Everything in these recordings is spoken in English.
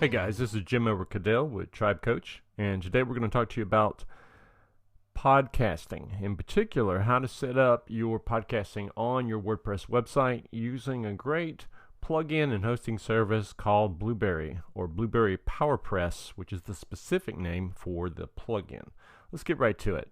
Hey guys, this is Jim over Cadell with Tribe Coach, and today we're going to talk to you about podcasting. In particular, how to set up your podcasting on your WordPress website using a great plugin and hosting service called Blubrry, or Blubrry Powerpress, which is the specific name for the plugin. Let's get right to it.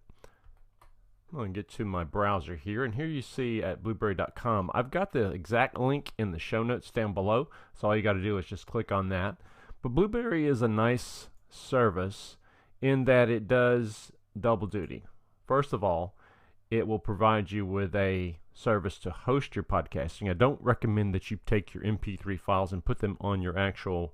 I'm going to get to my browser here, and here you see at blubrry.com, I've got the exact link in the show notes down below, so all you got to do is just click on that. But Blubrry is a nice service in that it does double duty. First of all, it will provide you with a service to host your podcasting. I don't recommend that you take your MP3 files and put them on your actual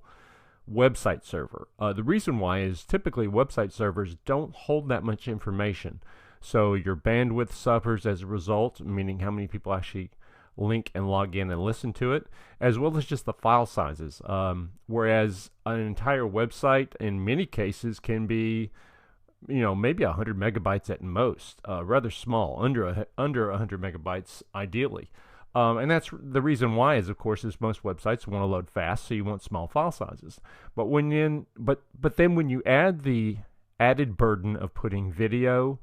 website server. The reason why is typically website servers don't hold that much information. So your bandwidth suffers as a result, meaning how many people actually link and log in and listen to it, as well as just the file sizes. Whereas an entire website in many cases can be, maybe 100 megabytes at most, rather small, under 100 megabytes ideally. And that's the reason why is, of course, is most websites want to load fast, so you want small file sizes. But then when you add the added burden of putting video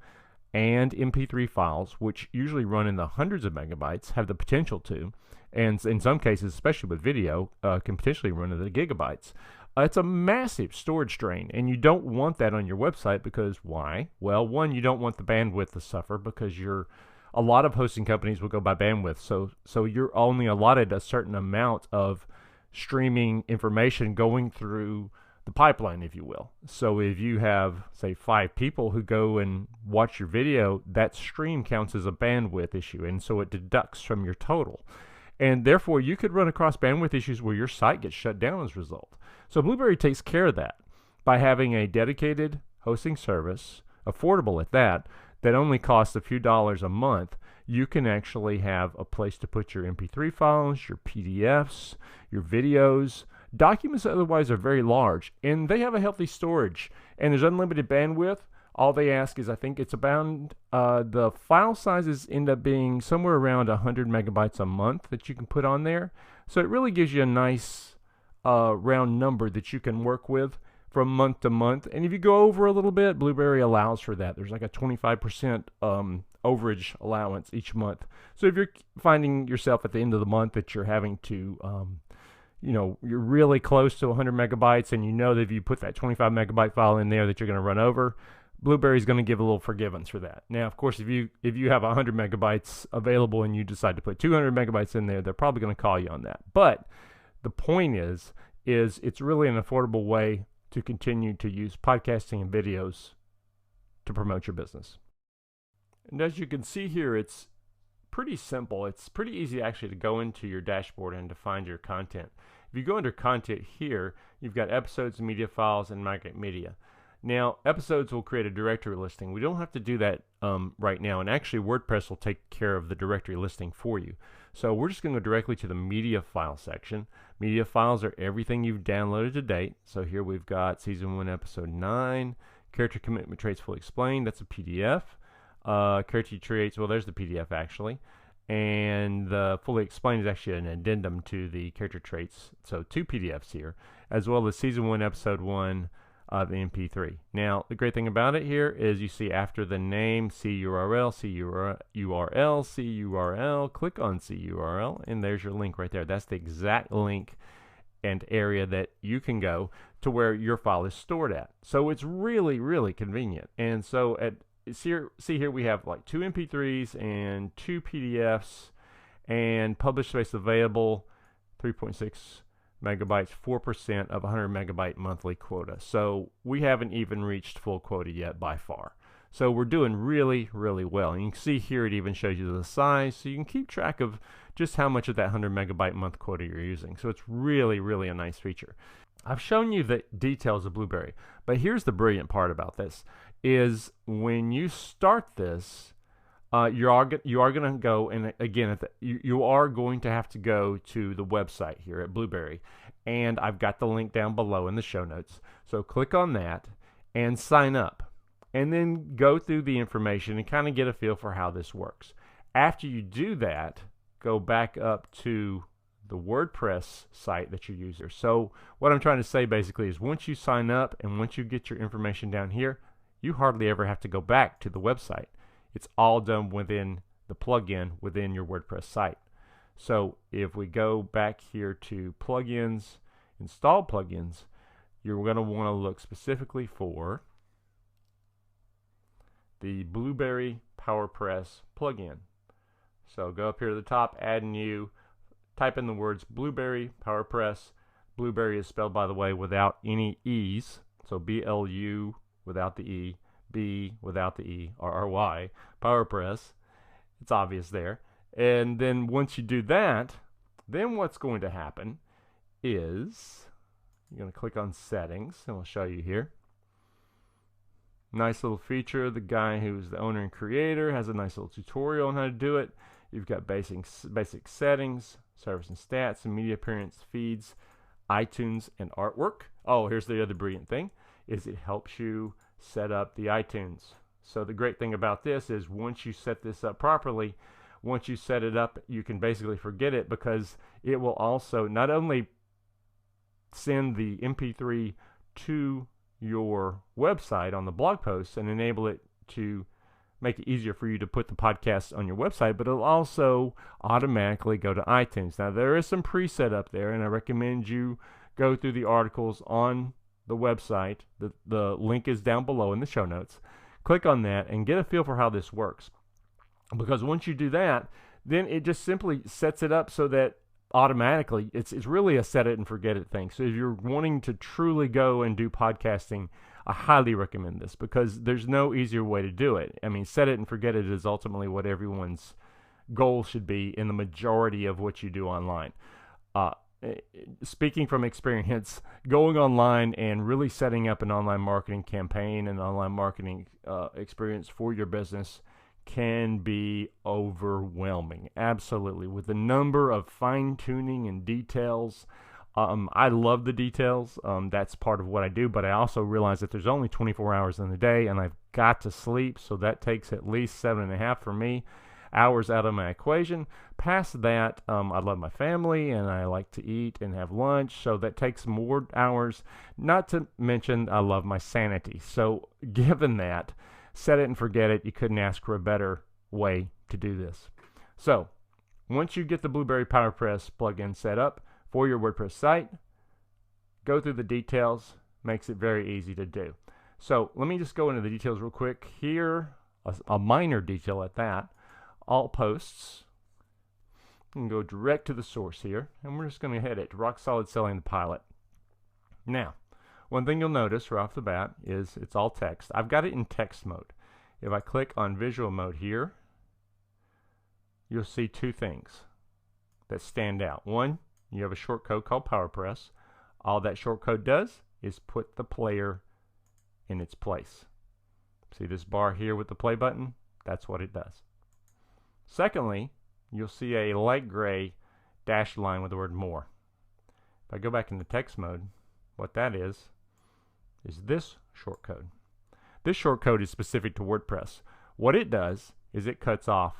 and MP3 files, which usually run in the hundreds of megabytes, have the potential to, and in some cases, especially with video, can potentially run into gigabytes. It's a massive storage drain, and you don't want that on your website because why? Well, one, you don't want the bandwidth to suffer because a lot of hosting companies will go by bandwidth, so you're only allotted a certain amount of streaming information going through the pipeline, if you will. So if you have, say, 5 people who go and watch your video, that stream counts as a bandwidth issue, and so it deducts from your total. And therefore, you could run across bandwidth issues where your site gets shut down as a result. So Blubrry takes care of that by having a dedicated hosting service, affordable at that only costs a few dollars a month. You can actually have a place to put your MP3 files, your PDFs, your videos, documents that otherwise are very large, and they have a healthy storage, and there's unlimited bandwidth. All they ask is, I think it's about, the file sizes end up being somewhere around 100 megabytes a month that you can put on there. So it really gives you a nice round number that you can work with from month to month. And if you go over a little bit, Blubrry allows for that. There's like a 25% overage allowance each month. So if you're finding yourself at the end of the month that you're having to you're really close to 100 megabytes, and you know that if you put that 25 megabyte file in there that you're going to run over, Blubrry's going to give a little forgiveness for that. Now, of course, if you have 100 megabytes available and you decide to put 200 megabytes in there, they're probably going to call you on that. But the point is it's really an affordable way to continue to use podcasting and videos to promote your business. And as you can see here, it's pretty simple. It's pretty easy actually to go into your dashboard and to find your content. If you go under content here, you've got episodes, media files, and migrate media. Now, episodes will create a directory listing. We don't have to do that right now, and actually WordPress will take care of the directory listing for you. So we're just going to go directly to the media file section. Media files are everything you've downloaded to date. So here we've got Season 1, Episode 9, Character Commitment Traits Fully Explained. That's a PDF. Character traits, well, there's the PDF actually, and the Fully Explained is actually an addendum to the character traits, so 2 PDFs here, as well as Season 1, Episode 1 of the MP3. Now, the great thing about it here is you see after the name, CURL, CURL, CURL, click on CURL, and there's your link right there. That's the exact link and area that you can go to where your file is stored at. So it's really, really convenient. And so see here we have like 2 MP3s and 2 PDFs and published space available 3.6 megabytes, 4% of 100 megabyte monthly quota. So we haven't even reached full quota yet by far. So we're doing really, really well. And you can see here it even shows you the size, so you can keep track of just how much of that 100 megabyte month quota you're using. So it's really, really a nice feature. I've shown you the details of Blubrry, but here's the brilliant part about this is when you start this, you are going to go, and again, you are going to have to go to the website here at Blubrry, and I've got the link down below in the show notes. So click on that and sign up, and then go through the information and kind of get a feel for how this works. After you do that, go back up to the WordPress site that you're using. So what I'm trying to say basically is once you sign up and once you get your information down here, you hardly ever have to go back to the website. It's all done within the plugin within your WordPress site. So if we go back here to plugins, install plugins, you're going to want to look specifically for the Blubrry Powerpress plugin. So go up here to the top, add new, type in the words Blubrry Powerpress. Blubrry is spelled, by the way, without any E's. So B-L-U without the E, B without the E, R-R-Y, Powerpress. It's obvious there. And then once you do that, then what's going to happen is you're going to click on settings, and I'll show you here. Nice little feature. The guy who's the owner and creator has a nice little tutorial on how to do it. You've got basic settings, service and stats, and media appearance, feeds, iTunes, and artwork. Oh, here's the other brilliant thing, is it helps you set up the iTunes. So the great thing about this is once you set this up properly, once you set it up, you can basically forget it, because it will also not only send the MP3 to your website on the blog posts and enable it to make it easier for you to put the podcast on your website, but it'll also automatically go to iTunes. Now, there is some preset up there, and I recommend you go through the articles on the website. The link is down below in the show notes. Click on that and get a feel for how this works. Because once you do that, then it just simply sets it up so that automatically it's really a set it and forget it thing. So if you're wanting to truly go and do podcasting, I highly recommend this, because there's no easier way to do it. I mean, set it and forget it is ultimately what everyone's goal should be in the majority of what you do online. Speaking from experience, going online and really setting up an online marketing campaign and online marketing experience for your business can be overwhelming. Absolutely. With the number of fine-tuning and details. I love the details. That's part of what I do, but I also realize that there's only 24 hours in the day, and I've got to sleep, so that takes at least 7.5 for me hours out of my equation. Past that, I love my family, and I like to eat and have lunch, so that takes more hours. Not to mention, I love my sanity. So given that, set it and forget it. You couldn't ask for a better way to do this. So once you get the Blubrry Powerpress plugin set up for your WordPress site, go through the details. Makes it very easy to do. So let me just go into the details real quick. Here, a minor detail at that. All posts. You can go direct to the source here, and we're just going to hit it. Rock Solid Selling the Pilot. Now, one thing you'll notice right off the bat is it's all text. I've got it in text mode. If I click on visual mode here, you'll see two things that stand out. One, you have a short code called PowerPress. All that short code does is put the player in its place. See this bar here with the play button? That's what it does. Secondly, you'll see a light gray dashed line with the word more. If I go back into text mode, what that is this short code. This short code is specific to WordPress. What it does is it cuts off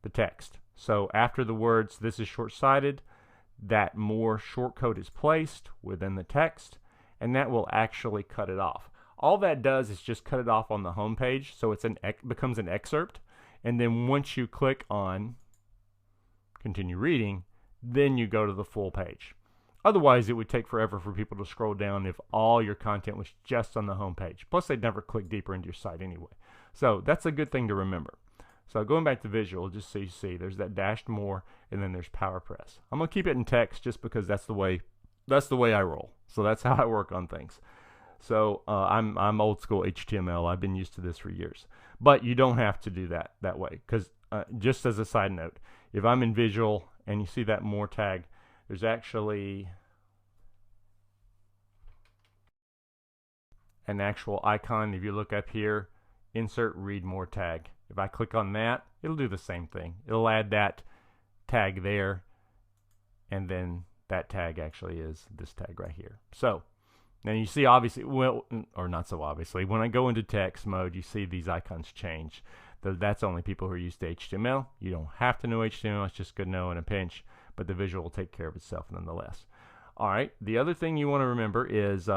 the text. So after the words, this is short-sighted, that more short code is placed within the text, and that will actually cut it off. All that does is just cut it off on the home page, so it's becomes an excerpt. And then once you click on continue reading, then you go to the full page. Otherwise, it would take forever for people to scroll down if all your content was just on the home page. Plus, they'd never click deeper into your site anyway. So that's a good thing to remember. So going back to visual, just so you see, there's that dashed more, and then there's PowerPress. I'm gonna keep it in text just because that's the way I roll. So that's how I work on things. So I'm old school HTML. I've been used to this for years. But you don't have to do that way, because just as a side note, if I'm in visual and you see that more tag, there's actually an actual icon. If you look up here, insert read more tag. If I click on that, it'll do the same thing. It'll add that tag there, and then that tag actually is this tag right here. So now you see, obviously, well, or not so obviously, when I go into text mode, you see these icons change. That's only people who are used to HTML. You don't have to know HTML. It's just good to know in a pinch. but the visual will take care of itself nonetheless. All right, the other thing you want to remember is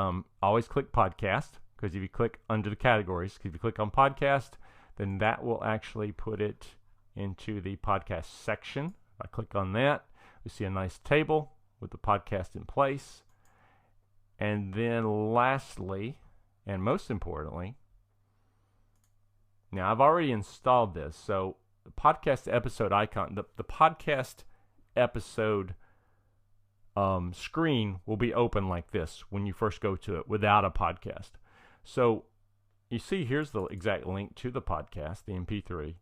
always click podcast, because if you click under the categories, if you click on podcast, then that will actually put it into the podcast section. If I click on that, we see a nice table with the podcast in place. And then lastly, and most importantly, now I've already installed this, so the podcast episode icon, the podcast episode screen will be open like this when you first go to it without a podcast. So you see here's the exact link to the podcast, the MP3.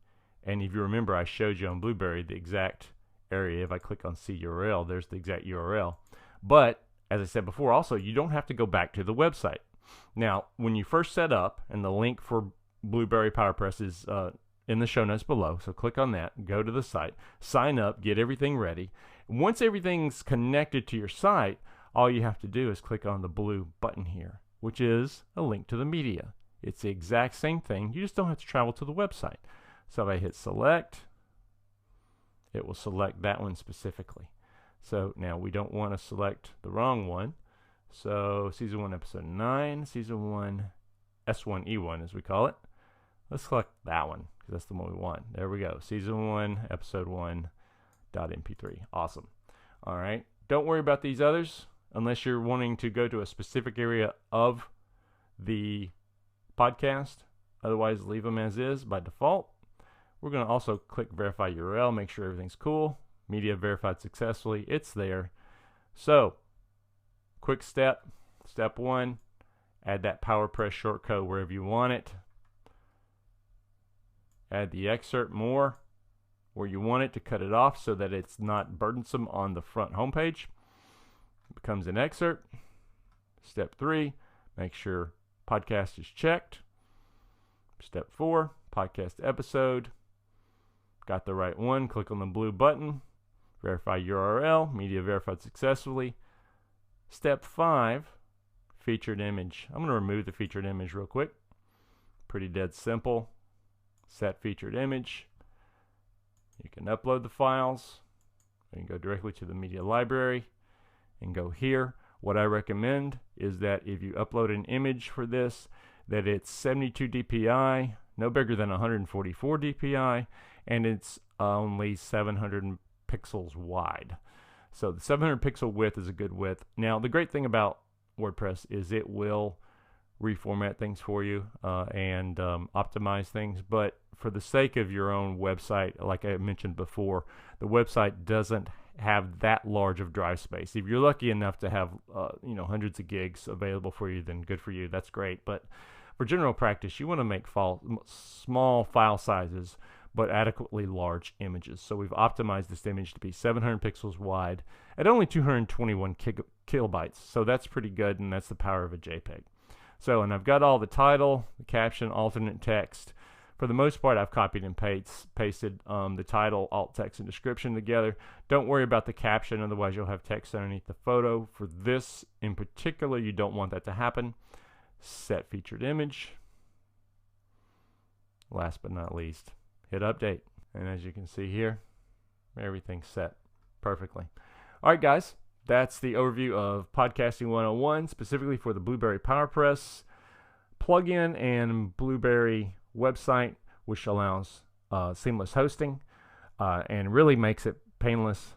And if you remember, I showed you on Blubrry the exact area. If I click on see URL, there's the exact URL. But as I said before, also, you don't have to go back to the website. Now, when you first set up, and the link for Blubrry Powerpress is in the show notes below, so click on that, go to the site, sign up, get everything ready. Once everything's connected to your site, all you have to do is click on the blue button here, which is a link to the media. It's the exact same thing. You just don't have to travel to the website. So if I hit select, it will select that one specifically. So now we don't want to select the wrong one. So season 1, episode 9, season 1, S1E1 as we call it. Let's select that one because that's the one we want. There we go. Season 1, episode 1.mp3. Awesome. All right. Don't worry about these others unless you're wanting to go to a specific area of the podcast. Otherwise, leave them as is by default. We're going to also click verify URL, make sure everything's cool. Media verified successfully. It's there. So, quick step. Step 1, add that PowerPress shortcode wherever you want it. Add the excerpt more where you want it to cut it off so that it's not burdensome on the front homepage. It becomes an excerpt. Step 3, make sure podcast is checked. Step 4, podcast episode. Got the right one. Click on the blue button. Verify URL. Media verified successfully. Step 5, featured image. I'm going to remove the featured image real quick. Pretty dead simple. Set featured image. You can upload the files. You can go directly to the media library and go here. What I recommend is that if you upload an image for this, that it's 72 dpi, no bigger than 144 dpi, and it's only 700 pixels wide. So the 700 pixel width is a good width. Now, the great thing about WordPress is it will reformat things for you and optimize things. But for the sake of your own website, like I mentioned before, the website doesn't have that large of drive space. If you're lucky enough to have hundreds of gigs available for you, then good for you. That's great. But for general practice, you want to make small file sizes but adequately large images. So we've optimized this image to be 700 pixels wide at only 221 kilobytes. So that's pretty good, and that's the power of a JPEG. So, and I've got all the title, the caption, alternate text. For the most part, I've copied and pasted the title, alt text, and description together. Don't worry about the caption, otherwise you'll have text underneath the photo. For this in particular, you don't want that to happen. Set featured image. Last but not least, hit update. And as you can see here, everything's set perfectly. All right, guys, that's the overview of Podcasting 101, specifically for the Blubrry Powerpress plugin and Blubrry website, which allows seamless hosting and really makes it painless.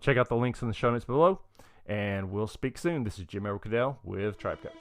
Check out the links in the show notes below, and we'll speak soon. This is Jim Edward Cadell with Tribe Coach.